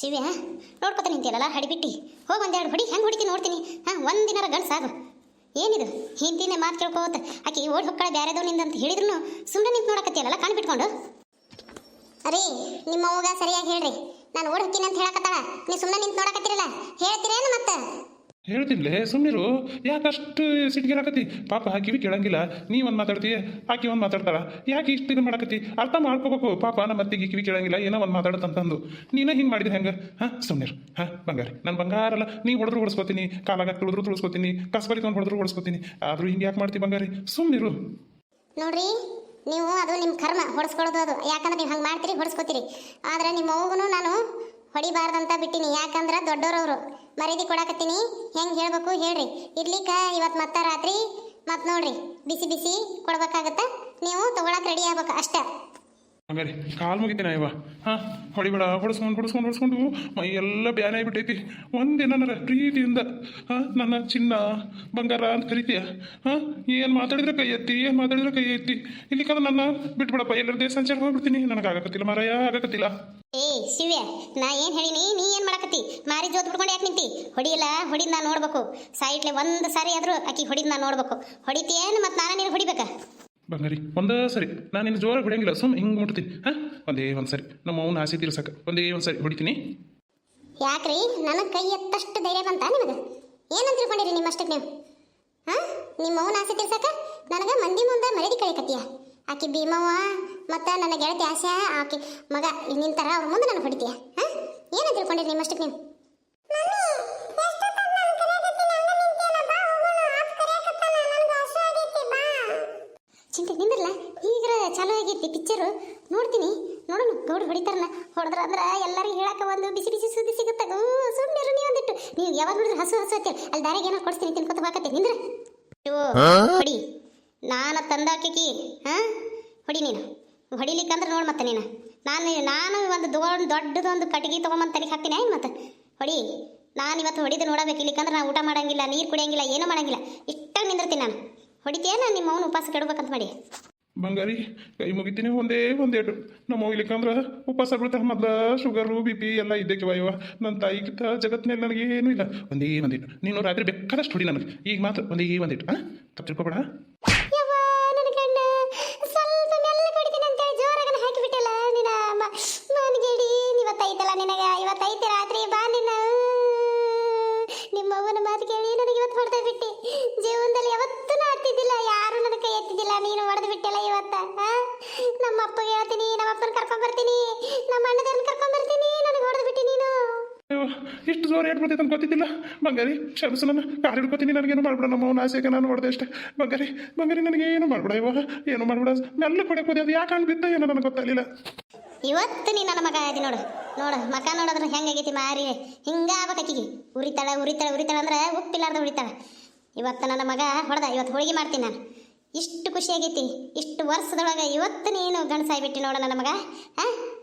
ಶಿವ್ಯ ನೋಡ್ಕೊತ ನಿಂತಿಯಲ್ಲ ಹಡಿಬಿಟ್ಟು ಹೋಗಿ ಒಂದೆರಡು ಹೊಡಿ ಹೆಂಗೆ ಹೊಡಿತೀನಿ ನೋಡ್ತೀನಿ. ಒಂದಿನಾರ ಗಂಡು ಸಾಗು. ಏನಿದು ಹಿಂದಿನೇ ಮಾತು ಕೇಳ್ಕೋತ ಆಕೆ ಓಡಿ ಹೊಕ್ಕಳ ಬ್ಯಾರೆದವ್ ನಿಂದಂತ ಹೇಳಿದ್ರು ಸುಮ್ಮನೆ ನಿಂತು ನೋಡಕತ್ತಿಯಲ್ಲ ಕಾಣ್ ಬಿಟ್ಕೊಂಡು. ಅರೇ ನಿಮ್ಮ ಅವ್ಗ ಸರಿಯಾಗಿ ಹೇಳ್ರಿ, ನಾನು ಓಡಿ ಹೊಕ್ಕಿನಿ ಅಂತ ಹೇಳಕತ್ತಾಳ, ನೀವು ಸುಮ್ಮನೆ ನಿಂತು ನೋಡಕತ್ತಿರಲ್ಲ, ಹೇಳ್ತೀರೇನು ಮತ್ತೆ? ಹೇಳ್ತಿನ್ಲೇ ಸುಮ್ಮನಿರು, ಯಾಕಷ್ಟು ಸಿಟ್ಟಿಗೆರಾಕತಿ? ಪಾಪ ಕಿವಿ ಕೇಳಂಗಿಲ್ಲ. ನೀ ಒಂದು ಮಾತಾಡ್ತಿ, ಆಕಿ ಒಂದು ಮಾತಾಡ್ತಾಳ, ಯಾಕೆ ಇಷ್ಟು ಇದು ಮಾಡಕತ್ತಿ? ಅರ್ಥ ಮಾಡ್ಕೋಬೇಕು. ಪಾಪ ನಮ್ಮ ಅತ್ತಿಗೆ ಕಿವಿ ಕೇಳಂಗಿಲ್ಲ, ಏನೋ ಒಂದು ಮಾತಾಡತ್ತಂತಂದು ನೀನೇ ಹಿಂಗೆ ಮಾಡಿದ್ರೆ ಹೆಂಗೆ? ಸುಮ್ಮನಿರು. ಬಂಗಾರಿ, ನಾನು ಬಂಗಾರಲ್ಲ, ನೀ ಹೊಡೆದ್ರು ಹೊಡ್ಸ್ಕೊತೀನಿ, ಕಾಲಾಗ ತುಳಿದ್ರು ತುಳಿಸ್ಕೊತೀನಿ, ಕಸ್ಬರಿ ತೊಗೊಂಡು ಹೊಡೆದ್ರು ಹೊಡ್ಸ್ಕೊತೀನಿ. ಆದರೂ ಹಿಂಗೆ ಯಾಕೆ ಮಾಡ್ತಿ ಬಂಗಾರಿ? ಸುಮ್ಮನಿರು. ನೋಡ್ರಿ, ನೀವು ಅದು ನಿಮ್ಮ ಕರ್ಮ ಹೊಡೆಸ್ಕೊಳ್ಳೋದು ಅದು. ಯಾಕಂದ್ರೆ ನೀವು ಹಂಗೆ ಮಾಡ್ತೀರಿ, ಹೊಡೆಸ್ಕೊತೀರಿ. ಆದ್ರೆ ನಿಮ್ಮ ಅವ್ಗೂ ನಾನು ಹೊಡಿಬಾರ್ದಂತ ಬಿಟ್ಟಿನಿ. ಯಾಕಂದ್ರೆ ದೊಡ್ಡೋರವರು ಮರ್ಯಾದೆ ಕೊಡಕತ್ತೀನಿ. ಹೆಂಗೆ ಹೇಳ್ಬೇಕು ಹೇಳ್ರಿ. ಇರ್ಲಿಕ್ಕ ಇವತ್ತು ಮತ್ತೆ ರಾತ್ರಿ ಮತ್ತೆ ನೋಡ್ರಿ ಬಿಸಿ ಬಿಸಿ ಕೊಡ್ಬೇಕಾಗತ್ತ, ನೀವು ತಗೊಳಕ್ ರೆಡಿ ಆಗ್ಬೇಕು ಅಷ್ಟೇ. ಹಂಗಾರಿ ಕಾಲು ಮುಗಿತೀನಿ ಇವ. ಹೊಡಿಬೇಡ, ಹೊಡ್ಸ್ಕೊಂಡು ಮೈ ಎಲ್ಲ ಬ್ಯಾನೆ ಆಗಿಬಿಟ್ಟೈತಿ. ಒಂದಿನ ನನ್ನ ಪ್ರೀತಿಯಿಂದ ನನ್ನ ಚಿನ್ನ ಬಂಗಾರ ಅಂತ ಕರಿತೀಯ. ಏನು ಮಾತಾಡಿದ್ರೆ ಕೈ ಎತ್ತಿ, ಏನು ಮಾತಾಡಿದ್ರೆ ಕೈ ಎತ್ತಿ. ಇಲ್ಲಿಕಂದ್ರೆ ನನ್ನ ಬಿಟ್ಬಿಡಪ್ಪ, ಎಲ್ಲರ ದೇಶ ಸಂಚಾರ ಹೋಗ್ಬಿಡ್ತೀನಿ. ನನಗೆ ಆಗಕತ್ತಿಲ್ಲ ಮಾರಾಯ, ಆಗಕತ್ತಿಲ್ಲ. ಏ ಶಿವ್ಯ, ನಾ ಏನು ಹೇಳಿನಿ, ನೀ ಏನು ಮಾಡಕತ್ತಿ? ಮಾರಿ ಜೋತ್ ಬಿಡ್ಕೊಂಡು ಯಾಕೆ ನಿಂತಿ? ಹೊಡಿಯಲ್ಲ, ಹೊಡಿದ್ ನಾ ನೋಡ್ಬೇಕು. ಸಾಯಿಟ್ಲೆ ಒಂದು ಸಾರಿ ಆದರೂ ಆಕಿ ಹೊಡಿದ್ ನಾ ನೋಡ್ಬೇಕು. ಹೊಡಿತೀಯೇನು ಮತ್ತೆ ನಾನು ನೀನು ಹೊಡಿಬೇಕಾ? ಬಂಗಾರಿ ಒಂದೇ ಸರಿ, ನಾನು ನಿನ್ನ ಜೋರಾಗಿ ಹೊಡಿಯಂಗಿಲ್ಲ, ಸುಮ್ಮನೆ ಹಿಂಗೆ ಮುಟ್ತೀನಿ. ಒಂದೇ ಒಂದು ಸರಿ ನಮ್ಮ ಅವ್ನ ಆಸೆ ತೀರ್ಸಕ್ಕೆ ಒಂದೇ ಒಂದು ಸರಿ ಹೊಡಿತೀನಿ. ಯಾಕ್ರಿ ನನಗೆ ಕೈ ಎತ್ತಷ್ಟು ಧೈರ್ಯ ಬಂತ ನಿಮಗೆ? ಏನಂತ ತಿಳ್ಕೊಂಡಿರಿ ನಿಮ್ಮಷ್ಟಕ್ಕೆ ನೀವು? ನಿಮ್ಮ ಅವ್ನ ಆಸೆ ತೀರ್ಸಕ ನನಗೆ ಮಂದಿ ಮುಂದೆ ಮರ್ಯಾದೆ ಕಳಿಕತ್ತೀಯ. ಆಕಿ ಭೀಮವ್ವ ಮತ್ತು ನನ್ನ ಗೆಳತಿ ಆಸೆ ಆಕಿ ಮಗ ನಿಂತರ ಅವ್ರ ಮುಂದೆ ನನಗೆ ಹೊಡಿತೀಯ. ಏನಂತ ತಿಳ್ಕೊಂಡಿರಿ ನಿಮ್ಮಷ್ಟಕ್ಕೆ ನೀವು? ಚಿಂತೆ ನಿಂದ್ರಲ್ಲ, ಈಗ ಚಾಲೂ ಆಗೈತಿ ಪಿಕ್ಚರು, ನೋಡ್ತೀನಿ. ನೋಡೋಣ ಗೌಡ್ರು ಹೊಡಿತಾರಲ್ಲ, ಹೊಡೆದ್ರ ಅಂದ್ರೆ ಎಲ್ಲರಿಗೂ ಹೇಳಕ್ಕೆ ಒಂದು ಬಿಸಿ ಬಿಸಿ ಸುದ್ದಿ ಸಿಗುತ್ತೆ. ಸುಮ್ಮನೆ ನೀವು ಒಂದಿಟ್ಟು, ನೀವು ಯಾವಾಗ ನೋಡಿದ್ರೆ ಹಸು ಹತ್ತಿ ಅಲ್ಲಿ ದಾರಿಗೆ ಏನೋ ಕೊಡಿಸ್ತೀನಿ ತಿನ್ಕೊತ ಬಾಕತ್ತೆ. ನಿಂದ್ರೆ ಹೊಡಿ, ನಾನು ತಂದಾಕಿ ಹೊಡಿ. ನೀನು ಹೊಡಿಲಿಕ್ಕಂದ್ರೆ ನೋಡಿ ಮತ್ತೆ ನೀನು ನಾನು ಒಂದು ದೊಡ್ಡದೊಂದು ಕಟ್ಟಿಗೆ ತೊಗೊಂಬಂದು ತಲೆಗೆ ಹಾಕ್ತೀನಿ. ಏನು ಮತ್ತೆ ಹೊಡಿ. ನಾನು ಇವತ್ತು ಹೊಡಿದು ನೋಡಬೇಕು. ಇಲ್ಲಿಕ್ಕಂದ್ರೆ ನಾನು ಊಟ ಮಾಡಂಗಿಲ್ಲ, ನೀರು ಕುಡಿಯಂಗಿಲ್ಲ, ಏನೂ ಮಾಡಂಗಿಲ್ಲ. ಇಷ್ಟಾಗಿ ನಿಂದಿರ್ತೀನಿ ನಾನು. ಹೊಡಿತೇನ ನಿಮ್ಮ ಅವನು ಉಪವಾಸ ಕೆಡಬೇಕಂತ ಮಾಡಿ. ಬಂಗಾರಿ ಕೈ ಮುಗಿತೀನಿ, ಒಂದೇ ಒಂದೇಟು. ನಮ್ಮ ಹೋಗ್ಲಿಕ್ಕಂದ್ರೆ ಉಪವಾಸ ಬಿಡ್ತಾರೆ. ಮೊದಲ ಶುಗರು ಬಿ ಪಿ ಎಲ್ಲ ಇದ್ದೇಕಿವ ಇವ. ನನ್ನ ತಾಯಿಗಿಂತ ಜಗತ್ತಿನಲ್ಲಿ ನನಗೇನೂ ಇಲ್ಲ. ಒಂದೇ ಒಂದೇಟು. ನೀನು ರಾತ್ರಿ ಬೇಕಾದಷ್ಟು ಹೊಡಿ ನನಗೆ, ಈಗ ಮಾತ್ರ ಒಂದೇ ಒಂದೇಟು. ತಪ್ಪು ತಿಳ್ಕೊಬೇಡ. ಸ್ವಲ್ಪ ಮೆಲ್ಲ ಕೊಡ್ತೀನಿ ಅಂತೇಳಿ ಜೋರಾಗ ಹಾಕಿಬಿಟ್ಟಲ್ಲ ನಿನ್ನ ಮಾನಿಗೇಡಿ. ಇವತ್ತೈತಲ್ಲ ನಿನಗೆ, ಇವತ್ತೈತಿ ರಾತ್ರಿ ಬಾ. ನಿಮ್ಮ ಅವ್ವನ ಮಾತು ಕೇಳಿ ನನಗೆ ಇವತ್ತು ಹೊಡೆದ ಬಿಟ್ಟು. ಜೀವನದಲ್ಲಿ ಯಾವತ್ತೂ ಹತ್ತಿದ್ದಿಲ್ಲ, ಯಾರು ನನ್ನ ಕೈ ಎತ್ತಿದ್ದಿಲ್ಲ, ನೀನು ಹೊಡೆದು ಬಿಟ್ಟಲ್ಲ ಇವತ್ತ. ನಮ್ಮ ಅಪ್ಪಗೆ ಹೇಳ್ತೀನಿ, ನಮ್ಮ ಅಪ್ಪನ ಕರ್ಕೊಂಡ್ ಬರ್ತೀನಿ, ನಮ್ಮ ಅಣ್ಣದವ್ರನ್ನ ಕರ್ಕೊಂಡ್ ಬರ್ತೀನಿ. ನನಗೆ ಹೊಡೆದು ಬಿಟ್ಟು ನೀನು. ಇಷ್ಟು ಜೋರು ಏಟ್ ಬರ್ತೈತೆ ಅಂತ ಗೊತ್ತಿದ್ದಿಲ್ಲ ಬಂಗಾರಿ. ಕ್ಷಮಿಸು, ನನ್ನ ಕಾಲು ಹಿಡ್ಕೊತೀನಿ, ನನಗೇನು ಮಾಡ್ಬಿಡ. ನಮ್ಮ ಅವ್ನ ಆಸೆಗೆ ನಾನು ಹೊಡೆದೆ ಅಷ್ಟೇ. ಬಂಗಾರಿ ನನಗೇನು ಮಾಡ್ಬಿಡ ಇವ, ಏನು ಮಾಡ್ಬಿಡ. ಮೆಲ್ಲ ಕೊಡಕ್ಕೆ ಹೋದೆ, ಅದು ಯಾಕೆ ಹಂಗೆ ಬಿದ್ದ ಏನೋ ನನಗೆ ಗೊತ್ತಾಗಲಿಲ್ಲ. ಇವತ್ತು ನೀ ನನ್ನ ಮಗ ಆದಿ ನೋಡು. ಮಕ ನೋಡೋದ್ರ ಹೆಂಗಾಗೈತಿ ಮಾರಿ. ಹಿಂಗೆ ಆಗ್ಬೇಕಾಕಿಗೆ ಉರಿತಾಳೆ ಅಂದ್ರೆ ಉಪ್ಪಿಲ್ಲಾರ್ದ ಉರಿತಾಳ. ಇವತ್ತು ನನ್ನ ಮಗ ಹೊಡೆದ, ಇವತ್ತು ಹೋಳಿಗೆ ಮಾಡ್ತೀನಿ ನಾನು. ಇಷ್ಟು ಖುಷಿಯಾಗೈತಿ, ಇಷ್ಟು ವರ್ಷದೊಳಗೆ ಇವತ್ತು ನೀನು ಗಂಡಸಾಯ್ಬಿಟ್ಟು ನೋಡ ನನ್ನ ಮಗ.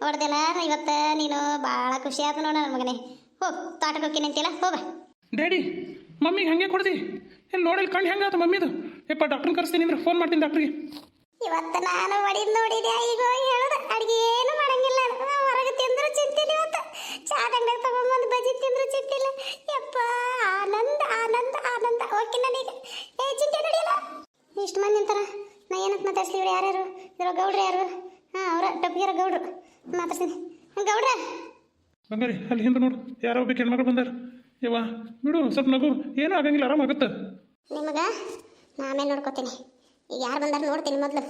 ಹೊಡೆದೆಲ್ಲ ಇವತ್ತು ನೀನು ಭಾಳ ಖುಷಿ ಆಯ್ತು ನೋಡ ನನ್ನ ಮಗನೇ. ಹೋಗಿ ತೋಟಕ್ಕೆ ಹೋಗ್ತೀನಿ ಅಂತಿಲ್ಲ, ಹೋಗ. ಡ್ಯಾಡಿ ಮಮ್ಮಿಗೆ ಹಂಗೆ ಕೊಡ್ದಿ? ಎಲ್ಲಿ ನೋಡಲ್ಲಿ ಕಣ್ಣು ಹೆಂಗಾಯ್ತು ಮಮ್ಮಿದು? ಯಪ್ಪ ಡಾಕ್ಟ್ರನ್ನ ಕರೆಸ್ತೀನಿ ಅಂದ್ರೆ ಫೋನ್ ಮಾಡ್ತೀನಿ ಡಾಕ್ಟ್ರಿಗೆ. ಇವತ್ತು ನಾನು ಹೊಡಿದ್ ನೋಡಿದೆ. ಈಗ ಹೇಳೋದು ಅಡುಗೆ ಏನು ಮಾಡಂಗಿಲ್ಲ, ಹೊರಗೆ ತಿಂದ್ರು ಚಿಂತಿಲ್ಲ. ಇವತ್ತು ಚಾದಂಗ ತಗೊಂಡ್ಬಂದು ಬಜ್ಜಿ ತಿಂದ್ರು ಚಿಂತಿಲ್ಲ. ಯಪ್ಪ ಆನಂದ ಆನಂದ ಆನಂದ. ಓಕೆ ನಾನೀಗ ಚಿಂತೆ ನಡೆಯಲ್ಲ. ಇಷ್ಟು ಮಂದಿ ಅಂತಾರ, ನಾ ಏನಂತ ಮಾತಾಡ್ಸ್ಲಿ? ಇವ್ರು ಯಾರ್ಯಾರು ಇರೋ ಗೌಡ್ರು ಯಾರು? ಅವರ ಟೊಪ್ಪಿಗೆರ ಗೌಡ್ರು ಮಾತಾಡ್ತೀನಿ. ಗೌಡ್ರ ಬಂಗಾರಿ ಅಲ್ಲಿ ಹಿಂದೆ ನೋಡು, ಯಾರೋ ಬೇಕು ಹೆಣ್ಮಕ್ಳು ಬಂದಾರ. ಯವ್ವ ಬಿಡು, ಸ್ವಲ್ಪ ನಗು, ಏನೂ ಆಗಂಗಿಲ್ಲ, ಆರಾಮಾಗುತ್ತೆ. ನಿಮಗೆ ನಾ ಆಮೇಲೆ ನೋಡ್ಕೋತೀನಿ. ಈಗ ಯಾರು ಬಂದಾರ ನೋಡ್ತೀನಿ ಮೊದಲು.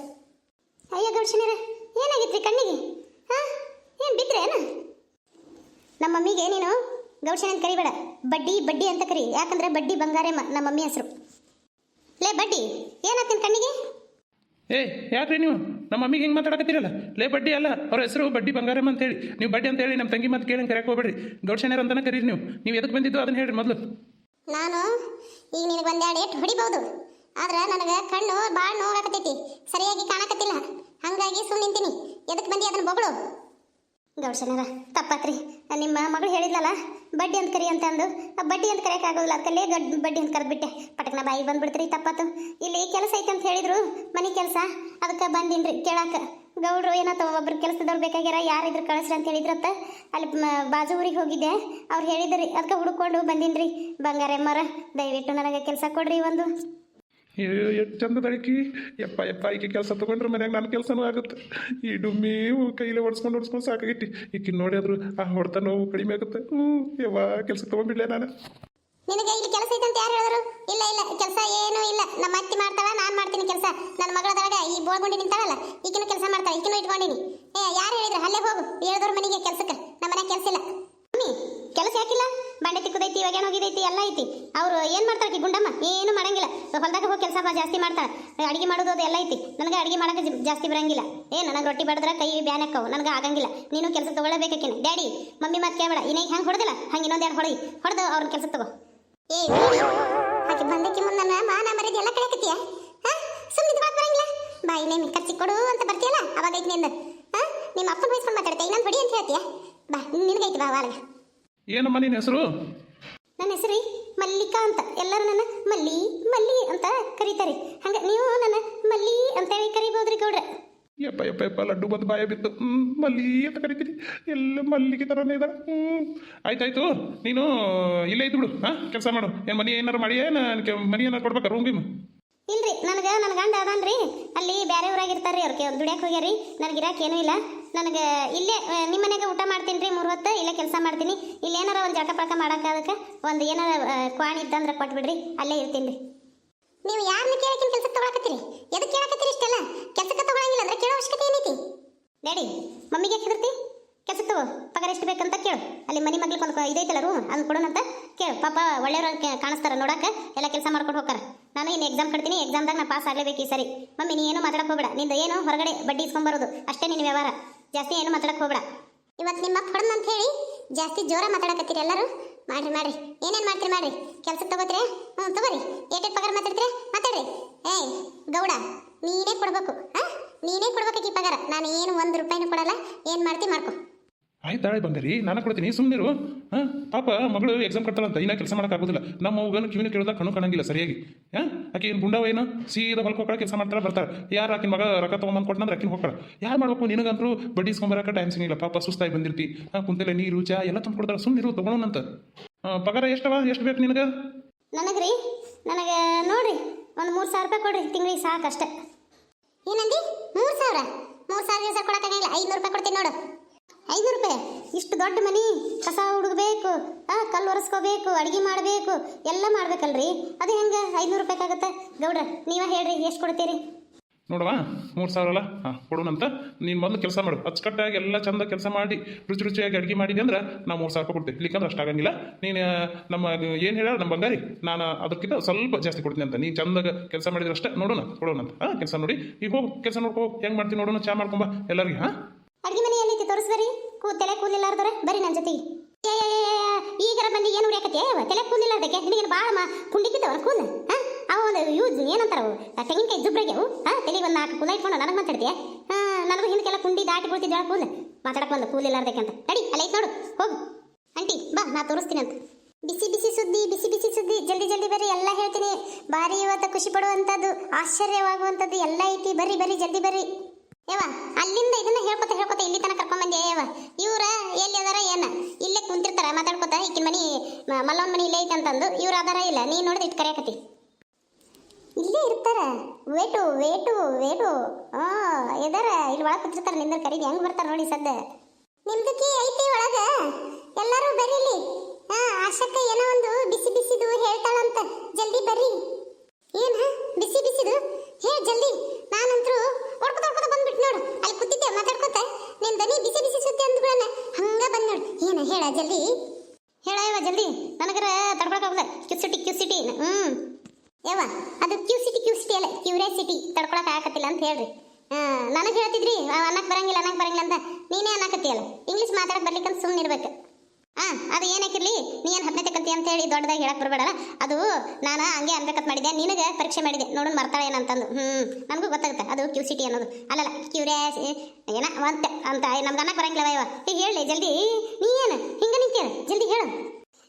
ಅಯ್ಯೋ ಗೌಡ್ಸನೀರ, ಏನಾಗಿತ್ರಿ ಕಣ್ಣಿಗೆ? ಏನು ಬಿದ್ರೇನ? ನಮ್ಮ ಮಮ್ಮಿಗೆ ನೀನು ಗೌಡ್ಸನ ಅಂತ ಕರಿಬೇಡ, ಬಡ್ಡಿ ಅಂತ ಕರಿ. ಯಾಕಂದ್ರೆ ಬಡ್ಡಿ ಬಂಗಾರಮ್ಮ ನಮ್ಮ ಮಮ್ಮಿ ಹೆಸರು. ಲೇ ಬಡ್ಡಿ, ಏನಾಗ್ತೀನಿ ಕಣ್ಣಿಗೆ? ಯಾಕ್ರಿ ನೀವು ನಮ್ಮ ಮಮ್ಮಿಗೆ ಹಿಂಗೆ ಮಾತಾಡಕತ್ತೀರಲ್ಲ? ಲೇ ಬಡ್ಡಿ ಅಲ್ಲ, ಅವ್ರ ಹೆಸರು ಬಡ್ಡಿ ಬಂಗಾರಮ್ಮ ಅಂತೇಳಿ. ನೀವು ಬಡ್ಡಿ ಅಂತೇಳಿ ನಮ್ಮ ತಂಗಿ ಮಾತು ಕೇಳಿ ಕರೆಯಕ್ಕೆ ಹೋಗ್ಬೇಡ್ರಿ. ಗೌಡ್ಸೇನರ್ ಅಂತಲೇ ಕರೀರಿ. ನೀವು ಎದಕ್ಕೆ ಬಂದಿದ್ದು ಅದನ್ನು ಹೇಳ್ರಿ ಮೊದಲು. ನಾನು ಈಗ ನಿನಗೆ ಒಂದೆರಡು ಏಟು ಹೊಡಿಬಹುದು, ಆದ್ರೆ ನನಗೆ ಕಣ್ಣು ಭಾಳ ನೋವಾಗತೈತಿ, ಸರಿಯಾಗಿ ಕಾಣಕತ್ತಿಲ್ಲ. ಹಾಗಾಗಿ ಸುಮ್ಮನೆ ನಿಂತೀನಿ. ಎದಕ್ಕೆ ಬಂದಿ ಅದನ್ನು ಬೊಗಳು? ಗೌಡ್ಸನರ ತಪ್ಪಾತ್ರಿ. ನಿಮ್ಮ ಮಗಳು ಹೇಳಿದ್ಲಲ್ಲ ಬಡ್ಡಿ ಅಂತ ಕರಿ ಅಂತ ಅಂದು, ಬಡ್ಡಿ ಅಂತ ಕರೆಯೋಕ್ಕಾಗೋದಿಲ್ಲ, ಅದಕ್ಕಲ್ಲೇ ಬಡ್ಡಿ ಅಂತ ಕರೆದ್ಬಿಟ್ಟೆ. ಪಟಕ್ನ ಬಾಯಿಗೆ ಬಂದ್ಬಿಡ್ತೀರಿ. ತಪ್ಪಾತು. ಇಲ್ಲಿ ಕೆಲಸ ಐತೆ ಅಂತ ಹೇಳಿದ್ರು, ಮನೆ ಕೆಲಸ, ಅದಕ್ಕೆ ಬಂದಿನ್ರಿ ಕೇಳಾಕ. ಗೌಡ್ರು ಏನತ್ತ ಒಬ್ರು ಕೆಲಸದವ್ರು ಬೇಕಾಗ್ಯಾರ ಯಾರಿದ್ರು ಕಳಿಸ್ರಿ ಅಂತ ಹೇಳಿದ್ರತ್ತ ಅಲ್ಲಿ ಬಾಜು ಊರಿಗೆ ಹೋಗಿದ್ದೆ ಅವ್ರು ಹೇಳಿದ್ರಿ ಅದಕ್ಕೆ ಹುಡ್ಕೊಂಡು ಬಂದಿನ್ರಿ. ಬಂಗಾರಮ್ಮರ ದಯವಿಟ್ಟು ನನಗೆ ಕೆಲಸ ಕೊಡ್ರಿ ಒಂದು. ಎಷ್ಟು ಚಂದ ತಳಕಿ ಯಪ್ಪ ಯಪ್ಪ ಈಕೆ ಕೆಲಸ ತೊಗೊಂಡ್ರೆ ಮನ್ಯಾಗ ನನ್ನ ಕೆಲಸನೂ ಆಗುತ್ತೆ. ಈ ಡುಮ್ಮಿ ಕೈಲೇ ಹೊಡ್ಸ್ಕೊಂಡು ಸಾಕಾಗಿಟ್ಟು ಈಕೆ ನೋಡಿದ್ರು ಆ ಹೊಡ್ತ ನೋವು ಕಡಿಮೆ ಆಗುತ್ತೆ. ಯವ್ವ ಕೆಲಸ ತೊಗೊಂಡ್ಬಿಡ್ಲೆ ನಾನು. ನಿನಗೆ ಇಲ್ಲಿ ಕೆಲಸ ಐತೆ ಅಂತ ಯಾರು ಹೇಳಿದ್ರು? ಇಲ್ಲ ಇಲ್ಲ ಕೆಲಸ ಏನೂ ಇಲ್ಲ. ನಮ್ಮ ಅತ್ತಿ ಮಾಡ್ತಾಳ, ನಾನು ಮಾಡ್ತೀನಿ ಕೆಲಸ. ನನ್ನ ಮಗಳದಾಗ ಈ ಬೋಳ್ಗುಂಡಿ ನಿಂತಾಳಲ್ಲ ಈಕಿನೂ ಕೆಲಸ ಮಾಡ್ತಾಳೆ, ಈಕಿನೂ ಇಟ್ಕೊಂಡಿನಿ. ಯಾರು ಹೇಳಿದ್ರು? ಅಲ್ಲೇ ಹೋಗು ಹೇಳಿದವ್ರ ಮನೆಗೆ ಕೆಲಸಕ್ಕೆ. ನಮ್ಮ ಮನೆಗೆ ಕೆಲಸ ಇಲ್ಲ. ಮಮ್ಮಿ ಕೆಲಸ ಯಾಕಿಲ್ಲ? ಬಂಡೆ ತಿಕ್ಕದೈತಿ, ಇವಾಗ ಏನು ಹೋಗಿದೈತಿ, ಎಲ್ಲ ಐತಿ. ಅವ್ರು ಏನು ಮಾಡ್ತಾಳೆ ಗುಂಡಮ್ಮ? ಏನು ಮಾಡಂಗಿಲ್ಲ. ಹೊಲದಾಗ ಹೋಗಿ ಕೆಲಸ ಜಾಸ್ತಿ ಮಾಡ್ತಾಳೆ. ಅಡಿಗೆ ಮಾಡೋದು ಅದು ಎಲ್ಲ ಐತಿ. ನನಗೆ ಅಡಿಗೆ ಮಾಡೋಕೆ ಜಾಸ್ತಿ ಬರಂಗಿಲ್ಲ. ಏನು ನನಗೆ ರೊಟ್ಟಿ ಬಡಿದ್ರೆ ಕೈ ಬ್ಯಾನ್ ಹಾಕವು, ನನಗೆ ಆಗಂಗಿಲ್ಲ. ನೀನು ಕೆಲಸ ತಗೊಳ್ಳಬೇಕೇನು? ಡ್ಯಾಡಿ ಮಮ್ಮಿ ಮತ್ತೆ ಕೇಳಬೇಡ. ಇನ್ನೇನು ಹೆಂಗೆ ಹೊಡೆದಿಲ್ಲ ಹಂಗೆ ಇನ್ನೊಂದು ಎರಡು ಹೊಡೆದು ಅವ್ರನ್ನ ಕೆಲಸ ತಗೋ. ಏ ಹಾಗೆ ಬಂದಕ್ಕೆ ಮುಂದೆ ಮಾನ ಮರ್ಯಾದೆ ಎಲ್ಲ ಕಳೆಕತ್ತೀಯ? ಸುಮ್ಮನೆ ಮಾತು ಬರಂಗಿಲ್ಲ. ಬಾಯಿ ನೇಮಿ ಖರ್ಚಿ ಕೊಡು ಅಂತ ಬರ್ತೀಯಲ್ಲ ಅವಾಗ ಐತಿ ನಿಂದ. ನಿಮ್ಮ ಅಪ್ಪನ ವಯಸ್ಕೊಂಡು ಮಾತಾಡ್ತೀಯ, ಇನ್ನೊಂದು ಹೊಡಿ ಅಂತ ಹೇಳ್ತೀಯ. ಬಾ ನಿನಗೈತಿ ಬಾ ವಾಲ್ಗ. ಏನಮ್ಮ ನಿನ್ನ ಹೆಸರು? ನನ್ನ ಹೆಸರು ಮಲ್ಲಿಕಾ ಅಂತ. ಎಲ್ಲರೂ ನನ್ನ ಮಲ್ಲಿ ಮಲ್ಲಿ ಅಂತ ಕರೀತಾರೆ. ಹಂಗೆ ನೀವು ನನ್ನ ಮಲ್ಲಿ ಅಂತೇಳಿ ಕರಿಬೋದ್ರಿ ಗೌಡ್ರೆ. ಯಪ್ಪ ಯಪ್ಪ ಯಪ್ಪ ಲಡ್ಡು ಬಂದು ಬಾಯ ಬಿತ್ತು. ಮಲ್ಲಿ ಅಂತ ಕರಿತೀರಿ, ಎಲ್ಲ ಮಲ್ಲಿಗೆ ಥರನೇ ಇದ್ದಾರೆ. ಆಯ್ತಾಯ್ತು, ನೀನು ಇಲ್ಲೇ ಇದ್ದು ಬಿಡು. ಕೆಲಸ ಮಾಡು. ಏನು ಮನಿ ಏನಾರು ಮಾಡಿ ಮನಿ ಏನಾರು ಕೊಡ್ಬೇಕಾ ರೂಮ್ ಗೀಮ್? ಇಲ್ರಿ ನನಗೆ ನನ್ನ ಗಂಡ ಅದಾನ್ರಿ ಅಲ್ಲಿ ಬೇರೆ ಊರಾಗಿರ್ತಾರ್ರಿ. ಅವ್ರಿಗೆ ದುಡಿಯಕ್ಕೆ ಹೋಗ್ಯಾರಿ. ನನಗೆ ಇರಾಕ್ ಏನೂ ಇಲ್ಲ. ನನಗೆ ಇಲ್ಲೇ ನಿಮ್ಮ ಮನೆಗೆ ಊಟ ಮಾಡ್ತೀನಿ ರೀ. 3 ಹೊತ್ತು ಇಲ್ಲೇ ಕೆಲಸ ಮಾಡ್ತೀನಿ. ಇಲ್ಲಿ ಏನಾರ ಒಂದು ಜಳಕ ಪಳಕ ಮಾಡೋಕೆ ಅದಕ್ಕೆ ಒಂದು ಏನಾರ ಕ್ವಾಣಿ ಇದ್ದಂದ್ರೆ ಕೊಟ್ಬಿಡ್ರಿ, ಅಲ್ಲೇ ಇರ್ತೀನಿ ರೀ. ನೀವು ಯಾರನ್ನ ಕೇಳಕ್ಕಿನ ಕೆಲಸಕ್ಕೆ ತಗೊಳಕತ್ತೀರಿ? ಎದಕ್ಕೆ ಕೇಳಕತ್ತೀರಿ ಇಷ್ಟೆಲ್ಲ? ಕೆಲಸಕ್ಕೆ ತಗೊಳಂಗಿಲ್ಲ ಅಂದ್ರೆ ಕೇಳೋ ಅವಶ್ಯಕತೆ ಏನೈತಿ? ಡ್ಯಾಡಿ ಮಮ್ಮಿಗೆ ಹೆದರ್ತಿ? ಕೆಲಸ ತಗೋ, ಪಗಾರ ಎಷ್ಟು ಬೇಕಂತ ಕೇಳು. ಅಲ್ಲಿ ಮನೆ ಮಗ್ಲಿಗೆ ಒಂದು ಇದೈತಲ್ಲ ರೂಮ್, ಅದನ್ನ ಕೊಡೋಣಂತ ಕೇಳು. ಪಾಪ ಒಳ್ಳೆಯವ್ರು ಕಾಣಿಸ್ತಾರ ನೋಡಕ್ಕೆ, ಎಲ್ಲ ಕೆಲಸ ಮಾಡ್ಕೊಂಡು ಹೋಗ್ತಾರೆ. ನಾನು ಇನ್ನು ಎಕ್ಸಾಮ್ ಕಟ್ತೀನಿ, ಎಕ್ಸಾಮ್ದಾಗ ನಾ ಪಾಸ್ ಆಗಲೇಬೇಕು ಈ ಸರಿ. ಮಮ್ಮಿ ನೀ ಏನು ಮಾತಾಡಕ್ಕೆ ಹೋಗ್ಬೇಡ. ನಿಂದು ಏನು ಹೊರಗಡೆ ಬಡ್ಡಿ ಇಸ್ಕೊಂಬರೋದು ಅಷ್ಟೇ ನಿನ್ನ ವ್ಯವಹಾರ. ಜಾಸ್ತಿ ಏನು ಮಾತಾಡಕ್ಕೆ ಹೋಗ್ಬೇಡ. ಇವತ್ತು ನಿಮ್ಮ ಅಪ್ಪ ಹೊಡೆದ ಅಂತ ಹೇಳಿ ಜಾಸ್ತಿ ಜೋರ ಮಾತಾಡಕತ್ತೀರಿ ಎಲ್ಲರೂ. ಮಾಡ್ರಿ ಏನೇನು ಮಾಡ್ತೀರಿ ಮಾಡ್ರಿ. ಕೆಲಸಕ್ಕೆ ತಗೋತೀರಿ? ತಗೋರಿ. ಏಟೇಟ್ ಪಗಾರ ಮಾತಾಡ್ತೀರಿ? ಮಾತಾಡ್ರಿ. ಏಯ್ ಗೌಡ ನೀನೇ ಕೊಡ್ಬೇಕು. ನೀನೇ ಕೊಡ್ಬೇಕು ಈ ಪಗಾರ. ನಾನು ಏನು 1 ರೂಪಾಯಿನೂ ಕೊಡಲ್ಲ. ಏನು ಮಾಡ್ತಿ ಮಾಡ್ಕೊ. ಆಯ್ತಾಳೆ ಬಂಗಾರಿ, ನಾನು ಕೊಡ್ತೀನಿ, ಸುಮ್ಮನಿರು. ಪಾಪ ಮಗಳು ಎಕ್ಸಾಮ್ ಕಟ್ತಾಳಂತ ಇನ್ನೂ ಕೆಲಸ ಮಾಡೋಕ್ಕಾಗೋದಿಲ್ಲ. ನಮ್ಮ ಮಗನ ಕಿವಿನ ಕೇಳಿದಾಗ ಕಣ್ಣು ಕಾಣಂಗಿಲ್ಲ ಸರಿಯಾಗಿ. ಆಕೆ ಏನು ಗುಂಡವ ಏನು ಸೀದಾ ಹೊಲಕ್ಕೆ ಹೋಗ್ಕೊಳ್ಳೋ ಕೆಲಸ ಮಾಡ್ತಾರೆ ಬರ್ತಾರೆ. ಯಾರು ಆಕಿನ ಮಗ ರೊಕ್ಕ ತೊಗೊಂಬಂದು ಕೊಟ್ಟನಂದ್ರೆ ಆಕಿನ ಹೋಗ್ತಾರೆ. ಯಾರು ಮಾಡ್ಬೇಕು? ನಿನಗಂತರೂ ಬಡ್ಡಿ ಇಸ್ಕೊಂಬರಕ್ಕೆ ಟೈಮ್ ಸಿಗಿಲ್ಲ. ಪಾಪ ಸುಸ್ತಾಗಿ ಬಂದಿರ್ತಿ. ಕುಂತೆಲ್ಲ ನೀರು ಚಾ ಎಲ್ಲ ತಂದು ಕೊಡ್ತಾರೆ. ಸುಮ್ಮನಿರು ತೊಗೊಳೋಣಂತ. ಪಗಾರ ಎಷ್ಟು ಬೇಕು ನಿನಗೆ? ನನಗ್ರಿ ನನಗೆ ನೋಡ್ರಿ ಒಂದು 3,000 ರೂಪಾಯಿ ಕೊಡ್ರಿ ತಿಂಗಳಿಗೆ ಸಾಕಷ್ಟೆ. ಏನಂದಿ? 3,000? 3,000 ಕೊಡೋಕ್ಕಾಗಂಗಿಲ್ಲ. 500 ರೂಪಾಯಿ ಕೊಡ್ತೀನಿ ನೋಡು. 500 ರೂಪಾಯಿ? ಇಷ್ಟು ದೊಡ್ಡ ಮನಿ, ಕಸ ಹುಡುಗಬೇಕು, ಕಲ್ಲು ಒರೆಸ್ಕೋಬೇಕು, ಅಡುಗೆ ಮಾಡಬೇಕು, ಎಲ್ಲ ಮಾಡ್ಬೇಕಲ್ರಿ. ಅದು ಹೆಂಗೆ 500 ರೂಪಾಯಿಗಾಗತ್ತೆ? ಗೌಡ್ರ ನೀವೇ ಹೇಳ್ರಿ ಎಷ್ಟು ಕೊಡ್ತೀರಿ? ನೋಡವಾ 3,000 ಅಲ್ಲ, ಕೊಡೋಣಂತ. ನೀನು ಮೊದಲು ಕೆಲಸ ಮಾಡು, ಅಚ್ಚುಕಟ್ಟಾಗಿ ಎಲ್ಲ ಚಂದ ಕೆಲಸ ಮಾಡಿ ರುಚಿಯಾಗಿ ಅಡುಗೆ ಮಾಡಿದೆ ಅಂದ್ರೆ ನಾವು 3,000 ರೂಪಾಯಿ ಕೊಡ್ತೀವಿ. ಇಲ್ಲಿಕಂದ್ರೆ ಅಷ್ಟಾಗಂಗಿಲ್ಲ. ನೀನು ನಮ್ಮ ಏನು ಹೇಳ ನಮ್ಮ ಬಂಗಾರಿ, ನಾನು ಅದಕ್ಕಿಂತ ಸ್ವಲ್ಪ ಜಾಸ್ತಿ ಕೊಡ್ತೀನಿ ಅಂತ. ನೀನು ಚಂದಾಗ ಕೆಲಸ ಮಾಡಿದ್ರೆ ಅಷ್ಟೇ ಕೊಡೋಣಂತ. ಕೆಲಸ ನೋಡಿ ಈಗ ಹೋಗು, ಕೆಲಸ ನೋಡ್ಕೋ ಹೆಂಗೆ ಮಾಡ್ತೀನಿ ನೋಡೋಣ. ಚಾ ಮಾಡ್ಕೊಂಬ ಎಲ್ಲರಿಗೆ. ಅಡುಗೆ ಮನೆ ಎಲ್ಲೈತಿ ತೋರಿಸ್ಬರಿ. ತಲೆ ಕೂದಲಿಲ್ಲಾರ್ದವ್ರೆ ಬರ್ರಿ ನನ್ನ ಜೊತೆಗೆ. ಈಗರ ಬಂದು ಏನು ಉರಿಯಾಕತ್ತೆ? ತಲೆ ಕೂದಲಿಲ್ಲಾರ್ದಕ್ಕೆ ನಿನಗೇನು ಭಾಳ ಪುಂಡಿಕ್ಕಿದ್ದವ ಕೂದಲು? ಅವು ಒಂದು ಯೂಸ್ ಏನಂತಾರ ಅವು ತೆಂಗಿನಕಾಯಿ ಜುಬ್ರಿಗೆ ಅವು. ತಲೆಗೆ ಒಂದು 4 ಕೂದಲು ಇಟ್ಕೊಂಡು ನನಗೆ ಮಾತಾಡ್ತೀಯ? ನನಗೂ ಹಿಂದಕ್ಕೆಲ್ಲ ಕುಂಡಿ ದಾಟಿ ಬಿಡ್ತಿದ್ದಾಳ ಕೂದಲು. ಮಾತಾಡಕ್ಕೆ ಬಂದು ಕೂದಲಿಲ್ಲಾರ್ದಕ್ಕೆ ಅಂತ. ನಡಿ ಅಲ್ಲ ಐತೆ ನೋಡು, ಹೋಗು. ಆಂಟಿ ಬಾ ನಾ ತೋರಿಸ್ತೀನಿ ಅಂತ. ಬಿಸಿ ಸುದ್ದಿ ಜಲ್ದಿ ಬರ್ರಿ. ಎಲ್ಲ ಹೇಳ್ತೀನಿ. ಭಾರಿ ಇವತ್ತು ಖುಷಿ ಪಡುವಂಥದ್ದು, ಆಶ್ಚರ್ಯವಾಗುವಂಥದ್ದು ಎಲ್ಲ ಐತಿ. ಬರ್ರಿ ಜಲ್ದಿ ಬರ್ರಿ. ಯವ್ವ ಅಲ್ಲಿಂದ ಇದನ್ನ ಹೇಳ್ಕೊತ ಇಲ್ಲಿ ತನಕ ಕರ್ಕೊಂಡ್ಬಂದೆ. ಯವ್ವ ಇವ್ರ ಎಲ್ಲಿ ಅದಾರ ಏನ? ಇಲ್ಲೇ ಕುಂತಿರ್ತಾರ ಮಾತಾಡ್ಕೊತ. ಈಕಿನ ಮನಿ ಮಲ್ಲವನ್ ಮನಿ ಇಲ್ಲೇ ಐತೆ ಅಂತಂದು ಇವ್ರು ಅದಾರ ಇಲ್ಲ? ನೀ ನೋಡಿದ್ರೆ ಇಟ್ಟು ಕರೆಯಕತಿ. ಇಲ್ಲೇ ಇರ್ತಾರ. ವೇಟು ಇದಾರ ಇಲ್ಲಿ ಒಳಗೆ ಕೂತಿರ್ತಾರ. ನಿಂದ್ರ ಕರೀದಿ ಹೆಂಗ್ ಬರ್ತಾರ ನೋಡಿ ಸದ್ದ. ನಿಮ್ದಕ್ಕೆ ಐತಿ ಒಳಗ, ಎಲ್ಲರೂ ಬರೀಲಿ. ಆಶಕ್ಕ ಏನೋ ಒಂದು ಬಿಸಿದು ಹೇಳ್ತಾಳಂತ. ಜಲ್ದಿ ಬರ್ರಿ. ಏನ ಬಿಸಿದು ಹೇಳ ಜಲ್ದಿ. ನಾನಂತರೂ ಹೊಡ್ಕೊತ ಬಂದ್ಬಿಟ್ಟು ನೋಡು. ಅಲ್ಲಿ ಕೂತಿದ್ದೆ ಮಾತಾಡ್ಕೊತ. ನಿನ್ ದನಿ ಬಿಸಿ ಸುದ್ದಿ ಅಂದ್ಬಿಡಣ ಹಂಗ ಬಂದ್ ನೋಡು. ಏನ ಹೇಳ ಜಲ್ದಿ ಹೇಳ ಯವ್ವ ಜಲ್ದಿ. ನನಗರ ತಡ್ಕೊಳಕಾಗಲ್ಲ. ಕ್ಯೂಸಿಟಿ ಯವ್ವ ಅದು ಕ್ಯೂಸಿಟಿ ಅಲ್ಲ, ಕ್ಯೂರಿಯಾಸಿಟಿ. ತಡ್ಕೊಳಕ್ ಆಗಕತ್ತಿಲ್ಲ ಅಂತ ಹೇಳ್ರಿ. ನನಗೆ ಹೇಳ್ತಿದ್ರಿ ಅನ್ನಕ್ಕೆ ಬರಂಗಿಲ್ಲ ಅಂತ. ನೀನೇ ಅನ್ನಕತ್ತಿಯಲ್ಲ. ಇಂಗ್ಲೀಷ್ ಮಾತಾಡಕ್ ಬರ್ಲಿಕ್ಕಂತ ಸುಮ್ಮನೆ ಇರ್ಬೇಕು. ಅದು ಏನಾಕಿರ್ಲಿ, ನೀ ಏನು 10ನೇ ಕಲ್ತಿ ಅಂತ ಹೇಳಿ ದೊಡ್ಡದಾಗಿ ಹೇಳಕ್ ಬರಬೇಡಲ್ಲ. ಅದು ನಾನು ಹಂಗೆ ಅನ್ಬೇಕಂತ ಮಾಡಿದ್ದೆ. ನಿನಗೆ ಪರೀಕ್ಷೆ ಮಾಡಿದೆ ನೋಡೋಣ ಮರ್ತಾಳೆ ಏನಂತಂದು. ನನಗೂ ಗೊತ್ತಾಗುತ್ತೆ ಅದು ಕ್ಯೂಸಿಟಿ ಅನ್ನೋದು. ಅಲ್ಲಲ್ಲ ಕ್ಯೂರಿಯಾಸಿ ಏನ ಅಂತ ನಮ್ಗೆ ಅನ್ನಕ್ಕೆ ಬರಂಗಿಲ್ಲ. ಯವ್ವ ಈಗ ಹೇಳಿ ಜಲ್ದಿ. ನೀ ಏನು ಹಿಂಗೆ ನಿಂತೇನೆ ಜಲ್ದಿ ಹೇಳು.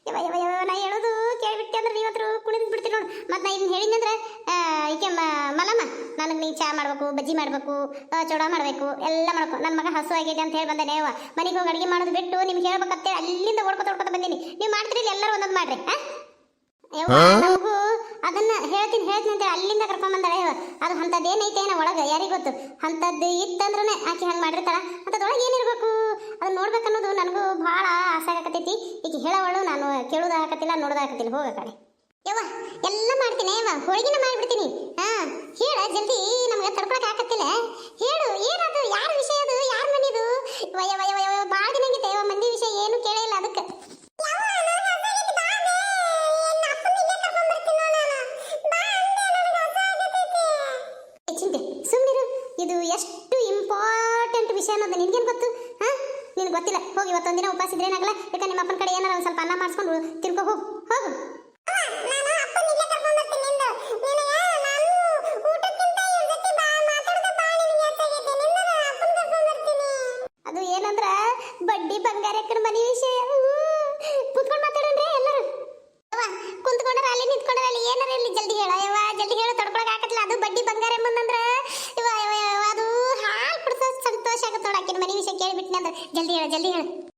ಯವ್ವ ನಾ ಹೇಳೋದು ಕೇಳಿಬಿಟ್ಟೆ ಅಂದ್ರೆ ನೀವತ್ರ ಕುಣಿದ್ ಬಿಡ್ತೀನಿ ನೋಡು. ಮತ್ತು ನಾ ಇದನ್ನ ಹೇಳಿದ್ನಂದ್ರೆ ಈಕೆ ಮಲಮ್ಮ ನಾನು ನನಗೆ ನೀ ಚಾ ಮಾಡಬೇಕು, ಬಜ್ಜಿ ಮಾಡಬೇಕು, ಚೂಡ ಮಾಡಬೇಕು, ಎಲ್ಲ ಮಾಡಬೇಕು. ನನ್ನ ಮಗ ಹಸು ಆಗೈತೆ ಅಂತ ಹೇಳಿ ಬಂದೇನೆ. ಮನೆಗೆ ಹೋಗಿ ಅಡುಗೆ ಮಾಡೋದು ಬಿಟ್ಟು ನಿಮ್ಗೆ ಹೇಳ್ಬೇಕಂತೇಳಿ ಅಲ್ಲಿಂದ ಓಡ್ಕೊತ ಬಂದೀನಿ. ನೀವು ಮಾಡ್ತೀರಿ ಎಲ್ಲರೂ ಒಂದೊಂದು ಮಾಡ್ರಿ. ನಮಗೂ ಅದನ್ನ ಹೇಳ್ತೀನಿ ಅಂತ ಅಲ್ಲಿಂದ ಕರ್ಕೊಂಡ್ ಬಂದಾಳೆ. ಅದು ಅಂಥದ್ದೇನೈತೆ ಏನೋ ಒಳಗೆ ಯಾರಿಗೆ ಗೊತ್ತು. ಅಂಥದ್ದು ಇತ್ತಂದ್ರೆ ಆಕೆ ಹಂಗೆ ಮಾಡಿರ್ತಾಳ. ಅಂಥದ್ದೊಳಗೆ ಏನಿರ್ಬೇಕು ಅದನ್ನ ನೋಡ್ಬೇಕನ್ನೋದು ನನಗೂ ಭಾಳ ಆಸೆ ಆಗಕತ್ತೈತಿ. ಈಗ ಹೇಳೋವಳು ನಾನು ಕೇಳೋದಾಗತ್ತಿಲ್ಲ, ನೋಡೋದಾಗತ್ತಿಲ್ಲ. ಹೋಗ ಕಡೆ ಯವ್ವ ಎಲ್ಲ ಮಾಡ್ತೀನಿ. ಹೋಳಿಗೆನ ಮಾಡಿಬಿಡ್ತೀನಿ. ಹೇಳ ಜಲ್ದಿ, ನಮ್ಗೆ ತಡ್ಕೊಳಕ್ ಆಗತ್ತಿಲ್ಲ. ಹೇಳು ಏನದು, ಯಾರ ವಿಷಯ ಅದು, ಯಾರ ಮನೆದು? ಭಾಳ ದಿನ ಆಗೈತೆ ಮಂದಿ ವಿಷಯ ಏನು ಕೇಳೇ ಇಲ್ಲ. ಅದಕ್ಕೆ ಚಿಂತೆ ಸುಮ್ಮನಿರು. ಇದು ಎಷ್ಟು ಇಂಪಾರ್ಟೆಂಟ್ ವಿಷಯ ಅನ್ನೋದು ನಿನ್ಗೇನು ಗೊತ್ತು? ನಿನ್ಗೆ ಗೊತ್ತಿಲ್ಲ. ಹೋಗಿ ಇವತ್ತೊಂದಿನ ಉಪವಾಸ ಇದ್ರೆ ಏನಾಗಲ್ಲ. ಯಾಕಂದ್ರೆ ನಿಮ್ಮ ಅಪ್ಪನ ಕಡೆ ಏನಾರ ಒಂದು ಸ್ವಲ್ಪ ಅನ್ನ ಮಾಡಿಸ್ಕೊಂಡು ತಿನ್ಕೋ. ಹೋಗು. ಅದು ಏನಂದ್ರ ಬಡ್ಡಿ ಬಂಗಾರಕ್ಕನ ಮನೆ ವಿಷಯ. ಕುತ್ಕೊಂಡು ಮಾತಾಡೋಣ್ರಿ ಎಲ್ಲರೂ. ಕುಂತ್ಕೊಂಡ್ರ ಅಲ್ಲಿ ನಿಂತ್ಕೊಂಡ್ರ ಅಲ್ಲಿ ಏನಾರ ಇಲ್ಲಿ ಜಲ್ದಿ ಹೇಳ. ಜಲ್ದಿ ಹೇಳು, ತಡ್ಕೊಳಕ್ ಆಗತ್ತಿಲ್ಲ. ಅದು ಬಡ್ಡಿ ಬಂಗಾರ ಎಂಬಂದ್ರ ಅದು ಹಾಲು ಕುಡಿಸೋ ಸಂತೋಷ ಆಗತ್ತೋಳ. ಆಕಿನ ಮನೆ ವಿಷಯ ಕೇಳಿಬಿಟ್ನಿ ಅಂದ್ರೆ ಜಲ್ದಿ ಹೇಳು.